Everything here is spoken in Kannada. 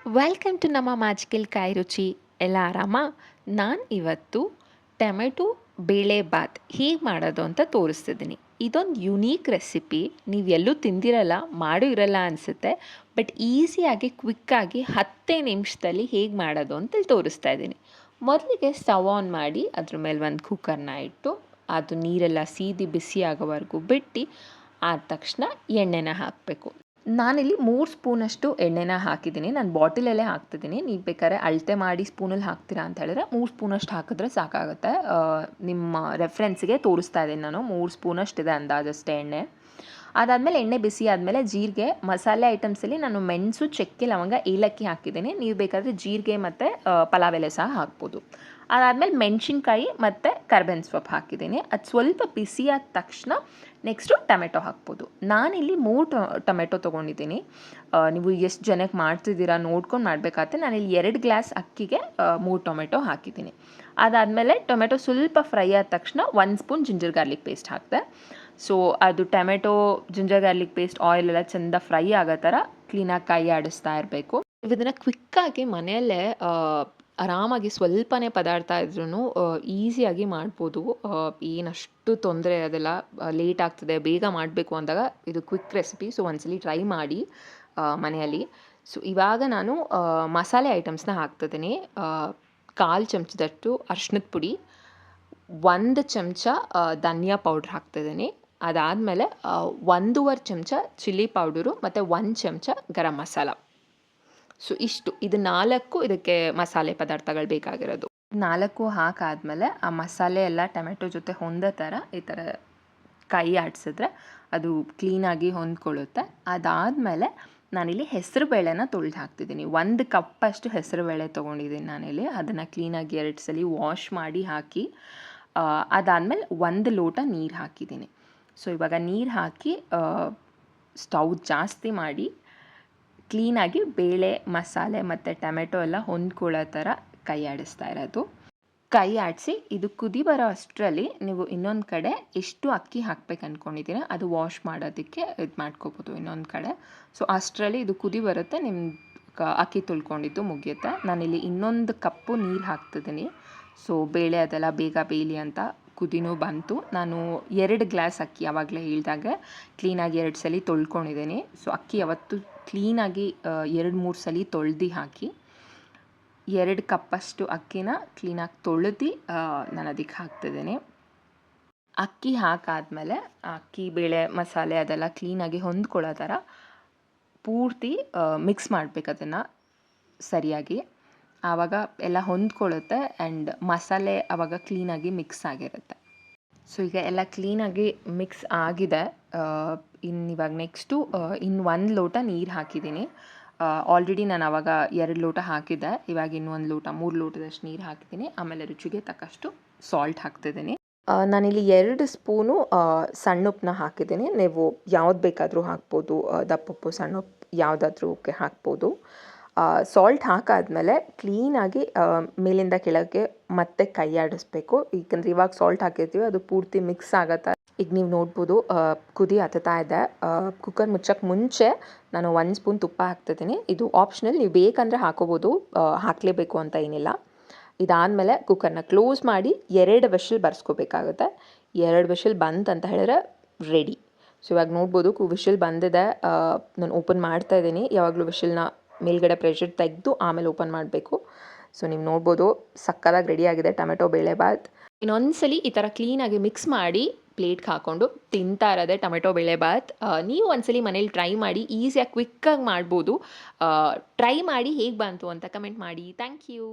ವೆಲ್ಕಮ್ ಟು ನಮ್ಮ ಮ್ಯಾಜಿಕಲ್ ಕಾಯಿ ರುಚಿ. ಎಲ್ಲ ಆರಾಮ? ನಾನು ಇವತ್ತು ಟೊಮೆಟೊ ಬೇಳೆ ಬಾತ್ ಹೇಗೆ ಮಾಡೋದು ಅಂತ ತೋರಿಸ್ತಿದ್ದೀನಿ. ಇದೊಂದು ಯುನೀಕ್ ರೆಸಿಪಿ. ನೀವು ಎಲ್ಲೂ ತಿಂದಿರಲ್ಲ, ಮಾಡೂ ಇರಲ್ಲ ಅನಿಸುತ್ತೆ. ಬಟ್ ಈಸಿಯಾಗಿ ಕ್ವಿಕ್ಕಾಗಿ 10 ನಿಮಿಷದಲ್ಲಿ ಹೇಗೆ ಮಾಡೋದು ಅಂತೇಳಿ ತೋರಿಸ್ತಾ ಇದ್ದೀನಿ. ಮೊದಲಿಗೆ ಸ್ಟವ್ ಆನ್ ಮಾಡಿ ಅದ್ರ ಮೇಲೆ ಒಂದು ಕುಕ್ಕರ್ನ ಇಟ್ಟು ಅದು ನೀರೆಲ್ಲ ಸೀದಿ ಬಿಸಿ ಆಗೋವರೆಗೂ ಬಿಟ್ಟು ಆದ ತಕ್ಷಣ ಎಣ್ಣೆನ ಹಾಕಬೇಕು. ನಾನಿಲ್ಲಿ 3 ಸ್ಪೂನಷ್ಟು ಎಣ್ಣೆನ ಹಾಕಿದ್ದೀನಿ. ನಾನು ಬಾಟಲಲ್ಲೇ ಹಾಕ್ತಿದ್ದೀನಿ. ನೀವು ಬೇಕಾದ್ರೆ ಅಳತೆ ಮಾಡಿ ಸ್ಪೂನಲ್ಲಿ ಹಾಕ್ತೀರಾ ಅಂತ ಹೇಳಿದ್ರೆ 3 ಸ್ಪೂನಷ್ಟು ಹಾಕಿದ್ರೆ ಸಾಕಾಗುತ್ತೆ. ನಿಮ್ಮ ರೆಫರೆನ್ಸಿಗೆ ತೋರಿಸ್ತಾ ಇದ್ದೀನಿ ನಾನು. 3 ಸ್ಪೂನಷ್ಟಿದೆ ಅಂದಾಜಷ್ಟೇ ಎಣ್ಣೆ. ಅದಾದಮೇಲೆ ಎಣ್ಣೆ ಬಿಸಿ ಆದಮೇಲೆ ಜೀರಿಗೆ, ಮಸಾಲೆ ಐಟಮ್ಸಲ್ಲಿ ನಾನು ಮೆಣಸು, ಚಕ್ಕೆ, ಲವಂಗ, ಏಲಕ್ಕಿ ಹಾಕಿದ್ದೀನಿ. ನೀವು ಬೇಕಾದರೆ ಜೀರಿಗೆ ಮತ್ತು ಪಲಾವ್ ಎಲೆ ಸಹ ಹಾಕ್ಬೋದು. ಅದಾದಮೇಲೆ ಮೆಣಸಿನ್ಕಾಯಿ ಮತ್ತು ಕರ್ಬೇವಿನ ಸೊಪ್ಪು ಹಾಕಿದ್ದೀನಿ. ಅದು ಸ್ವಲ್ಪ ಬಿಸಿಯಾದ ತಕ್ಷಣ ನೆಕ್ಸ್ಟು ಟೊಮೆಟೊ ಹಾಕ್ಬೋದು. ನಾನಿಲ್ಲಿ 3 ಟೊಮೆಟೊ ತೊಗೊಂಡಿದ್ದೀನಿ. ನೀವು ಎಷ್ಟು ಜನಕ್ಕೆ ಮಾಡ್ತಿದ್ದೀರಾ ನೋಡ್ಕೊಂಡು ಮಾಡಬೇಕಾಗತ್ತೆ. ನಾನಿಲ್ಲಿ 2 ಗ್ಲಾಸ್ ಅಕ್ಕಿಗೆ 3 ಟೊಮೆಟೊ ಹಾಕಿದ್ದೀನಿ. ಅದಾದಮೇಲೆ ಟೊಮೆಟೊ ಸ್ವಲ್ಪ ಫ್ರೈ ಆದ ತಕ್ಷಣ 1 ಸ್ಪೂನ್ ಜಿಂಜರ್ ಗಾರ್ಲಿಕ್ ಪೇಸ್ಟ್ ಹಾಕಿದೆ. ಸೊ ಅದು tomato, ginger garlic paste, oil ಎಲ್ಲ ಚೆಂದ ಫ್ರೈ ಆಗೋ ಥರ ಕ್ಲೀನಾಗಿ ಕೈ ಆಡಿಸ್ತಾ ಇರಬೇಕು. ಇದನ್ನು ಕ್ವಿಕ್ಕಾಗಿ ಮನೆಯಲ್ಲೇ ಆರಾಮಾಗಿ ಸ್ವಲ್ಪನೇ ಪದಾರ್ಥ ಇದ್ರೂ ಈಸಿಯಾಗಿ ಮಾಡ್ಬೋದು. ಏನಷ್ಟು ತೊಂದರೆ ಅದೆಲ್ಲ ಲೇಟ್ ಆಗ್ತದೆ, ಬೇಗ ಮಾಡಬೇಕು ಅಂದಾಗ ಇದು ಕ್ವಿಕ್ ರೆಸಿಪಿ. ಸೊ ಒಂದ್ಸಲಿ ಟ್ರೈ ಮಾಡಿ ಮನೆಯಲ್ಲಿ. ಸೊ ಇವಾಗ ನಾನು ಮಸಾಲೆ ಐಟಮ್ಸ್ನ ಹಾಕ್ತಿದ್ದೀನಿ. 1/4 ಚಮಚದಷ್ಟು ಅರ್ಶಿನದ ಪುಡಿ, 1 ಚಮಚ ಧನಿಯಾ ಪೌಡ್ರ್ ಹಾಕ್ತಿದ್ದೀನಿ. ಅದಾದಮೇಲೆ 1.5 ಚಮಚ ಚಿಲ್ಲಿ ಪೌಡರು ಮತ್ತು 1 ಚಮಚ ಗರಂ ಮಸಾಲ. ಸೊ ಇಷ್ಟು, ಇದು 4 ಇದಕ್ಕೆ ಮಸಾಲೆ ಪದಾರ್ಥಗಳು ಬೇಕಾಗಿರೋದು. 4 ಹಾಕಾದ್ಮೇಲೆ ಆ ಮಸಾಲೆ ಎಲ್ಲ ಟೊಮೆಟೊ ಜೊತೆ ಹೊಂದೋ ಥರ ಈ ಥರ ಕೈ ಆಡಿಸಿದ್ರೆ ಅದು ಕ್ಲೀನಾಗಿ ಹೊಂದ್ಕೊಳ್ಳುತ್ತೆ. ಅದಾದಮೇಲೆ ನಾನಿಲ್ಲಿ ಹೆಸರು ಬೇಳೆನ ತೊಳೆದು ಹಾಕ್ತಿದ್ದೀನಿ. 1 ಕಪ್ಪಷ್ಟು ಹೆಸರು ಬೇಳೆ ತೊಗೊಂಡಿದ್ದೀನಿ ನಾನಿಲ್ಲಿ. ಅದನ್ನು ಕ್ಲೀನಾಗಿ 2 ಸಲ ವಾಶ್ ಮಾಡಿ ಹಾಕಿ ಅದಾದಮೇಲೆ 1 ಲೋಟ ನೀರು ಹಾಕಿದ್ದೀನಿ. ಸೊ ಇವಾಗ ನೀರು ಹಾಕಿ ಸ್ಟವ್ ಜಾಸ್ತಿ ಮಾಡಿ ಕ್ಲೀನಾಗಿ ಬೇಳೆ, ಮಸಾಲೆ ಮತ್ತು ಟೊಮೆಟೊ ಎಲ್ಲ ಹೊಂದ್ಕೊಳ್ಳೋ ಥರ ಕೈ ಆಡಿಸ್ತಾ ಇರೋದು. ಕೈ ಆಡಿಸಿ ಇದು ಕುದಿ ಬರೋ ಅಷ್ಟರಲ್ಲಿ ನೀವು ಇನ್ನೊಂದು ಕಡೆ ಎಷ್ಟು ಅಕ್ಕಿ ಹಾಕ್ಬೇಕು ಅಂದ್ಕೊಂಡಿದ್ದೀರ ಅದು ವಾಶ್ ಮಾಡೋದಕ್ಕೆ ಇದು ಮಾಡ್ಕೋಬೋದು ಇನ್ನೊಂದು ಕಡೆ. ಸೊ ಅಷ್ಟರಲ್ಲಿ ಇದು ಕುದಿ ಬರುತ್ತೆ, ನಿಮ್ಮ ಅಕ್ಕಿ ತೊಳ್ಕೊಂಡಿದ್ದು ಮುಗಿಯುತ್ತೆ. ನಾನಿಲ್ಲಿ ಇನ್ನೊಂದು ಕಪ್ಪು ನೀರು ಹಾಕ್ತಿದ್ದೀನಿ. ಸೊ ಬೇಳೆ ಅದೆಲ್ಲ ಬೇಗ ಬೇಯಲಿ ಅಂತ ಕುದಿನೂ ಬಂತು. ನಾನು 2 ಗ್ಲಾಸ್ ಅಕ್ಕಿ ಆವಾಗಲೇ ಹೇಳಿದಾಗ ಕ್ಲೀನಾಗಿ 2 ಸಲ ತೊಳ್ಕೊಂಡಿದ್ದೀನಿ. ಸೊ ಅಕ್ಕಿ ಯಾವತ್ತು ಕ್ಲೀನಾಗಿ 2-3 ಸಲ ತೊಳ್ದು ಹಾಕಿ 2 ಕಪ್ಪಷ್ಟು ಅಕ್ಕಿನ ಕ್ಲೀನಾಗಿ ತೊಳೆದು ನಾನು ಅದಕ್ಕೆ ಹಾಕ್ತಿದ್ದೀನಿ. ಅಕ್ಕಿ ಹಾಕಾದ್ಮೇಲೆ ಅಕ್ಕಿ, ಬೇಳೆ, ಮಸಾಲೆ ಅದೆಲ್ಲ ಕ್ಲೀನಾಗಿ ಹೊಂದ್ಕೊಳ್ಳೋ ಥರ ಪೂರ್ತಿ ಮಿಕ್ಸ್ ಮಾಡಬೇಕು ಅದನ್ನು ಸರಿಯಾಗಿ. ಆವಾಗ ಎಲ್ಲ ಹೊಂದ್ಕೊಳ್ಳುತ್ತೆ ಆ್ಯಂಡ್ ಮಸಾಲೆ ಆವಾಗ ಕ್ಲೀನಾಗಿ ಮಿಕ್ಸ್ ಆಗಿರುತ್ತೆ. ಸೊ ಈಗ ಎಲ್ಲ ಕ್ಲೀನಾಗಿ ಮಿಕ್ಸ್ ಆಗಿದೆ. ಇವಾಗ ನೆಕ್ಸ್ಟು 1 ಲೋಟ ನೀರು ಹಾಕಿದ್ದೀನಿ. ಆಲ್ರೆಡಿ ನಾನು ಆವಾಗ 2 ಲೋಟ ಹಾಕಿದ್ದೆ. ಇವಾಗ 1 ಲೋಟ 3 ಲೋಟದಷ್ಟು ನೀರು ಹಾಕಿದ್ದೀನಿ. ಆಮೇಲೆ ರುಚಿಗೆ ತಕ್ಕಷ್ಟು ಸಾಲ್ಟ್ ಹಾಕ್ತಿದ್ದೀನಿ. ನಾನಿಲ್ಲಿ 2 ಸ್ಪೂನು ಸಣ್ಣ ಉಪ್ಪನ್ನ ಹಾಕಿದ್ದೀನಿ. ನೀವು ಯಾವ್ದು ಬೇಕಾದರೂ ಹಾಕ್ಬೋದು, ದಪ್ಪುಪ್ಪು, ಸಣ್ಣ ಉಪ್ಪು ಯಾವುದಾದ್ರೂ ಹಾಕ್ಬೋದು. ಸಾಲ್ಟ್ ಹಾಕಾದ್ಮೇಲೆ ಕ್ಲೀನಾಗಿ ಮೇಲಿಂದ ಕೆಳಗೆ ಮತ್ತೆ ಕೈ ಆಡಿಸ್ಬೇಕು. ಏಕೆಂದರೆ ಇವಾಗ ಸಾಲ್ಟ್ ಹಾಕಿರ್ತೀವಿ ಅದು ಪೂರ್ತಿ ಮಿಕ್ಸ್ ಆಗತ್ತೆ. ಈಗ ನೀವು ನೋಡ್ಬೋದು ಕುದಿ ಹತ್ತುತ್ತಾ ಇದೆ. ಕುಕ್ಕರ್ ಮುಚ್ಚಕ್ಕೆ ಮುಂಚೆ ನಾನು 1 ಸ್ಪೂನ್ ತುಪ್ಪ ಹಾಕ್ತಿದ್ದೀನಿ. ಇದು ಆಪ್ಷನಲ್, ನೀವು ಬೇಕಂದರೆ ಹಾಕೋಬೋದು, ಹಾಕಲೇಬೇಕು ಅಂತ ಏನಿಲ್ಲ. ಇದಾದಮೇಲೆ ಕುಕ್ಕರ್ನ ಕ್ಲೋಸ್ ಮಾಡಿ 2 ವಿಷಲ್ ಬರ್ಸ್ಕೋಬೇಕಾಗುತ್ತೆ. 2 ವಿಷಲ್ ಬಂತಂತ ಹೇಳಿದ್ರೆ ರೆಡಿ. ಸೊ ಇವಾಗ ನೋಡ್ಬೋದು ವಿಷಲ್ ಬಂದಿದೆ. ನಾನು ಓಪನ್ ಮಾಡ್ತಾ ಇದ್ದೀನಿ. ಯಾವಾಗಲೂ ವಿಷಲ್ನ ಮೇಲ್ಗಡೆ ಪ್ರೆಷರ್ ತೆಗೆದು ಆಮೇಲೆ ಓಪನ್ ಮಾಡಬೇಕು. ಸೊ ನೀವು ನೋಡ್ಬೋದು ಸಕ್ಕತ್ತಾಗಿ ರೆಡಿಯಾಗಿದೆ ಟೊಮೆಟೊ ಬೇಳೆ ಬಾತ್. ಇನ್ನೊಂದ್ಸಲಿ ಈ ಥರ ಕ್ಲೀನಾಗಿ ಮಿಕ್ಸ್ ಮಾಡಿ ಪ್ಲೇಟ್ಗೆ ಹಾಕ್ಕೊಂಡು ತಿಂತಾ ಇರೋದೆ ಟೊಮೆಟೊ ಬೇಳೆ ಬಾತ್. ನೀವು ಒಂದ್ಸಲಿ ಮನೇಲಿ ಟ್ರೈ ಮಾಡಿ, ಈಸಿಯಾಗಿ ಕ್ವಿಕ್ಕಾಗಿ ಮಾಡ್ಬೋದು. ಟ್ರೈ ಮಾಡಿ ಹೇಗೆ ಬಂತು ಅಂತ ಕಮೆಂಟ್ ಮಾಡಿ. Thank you.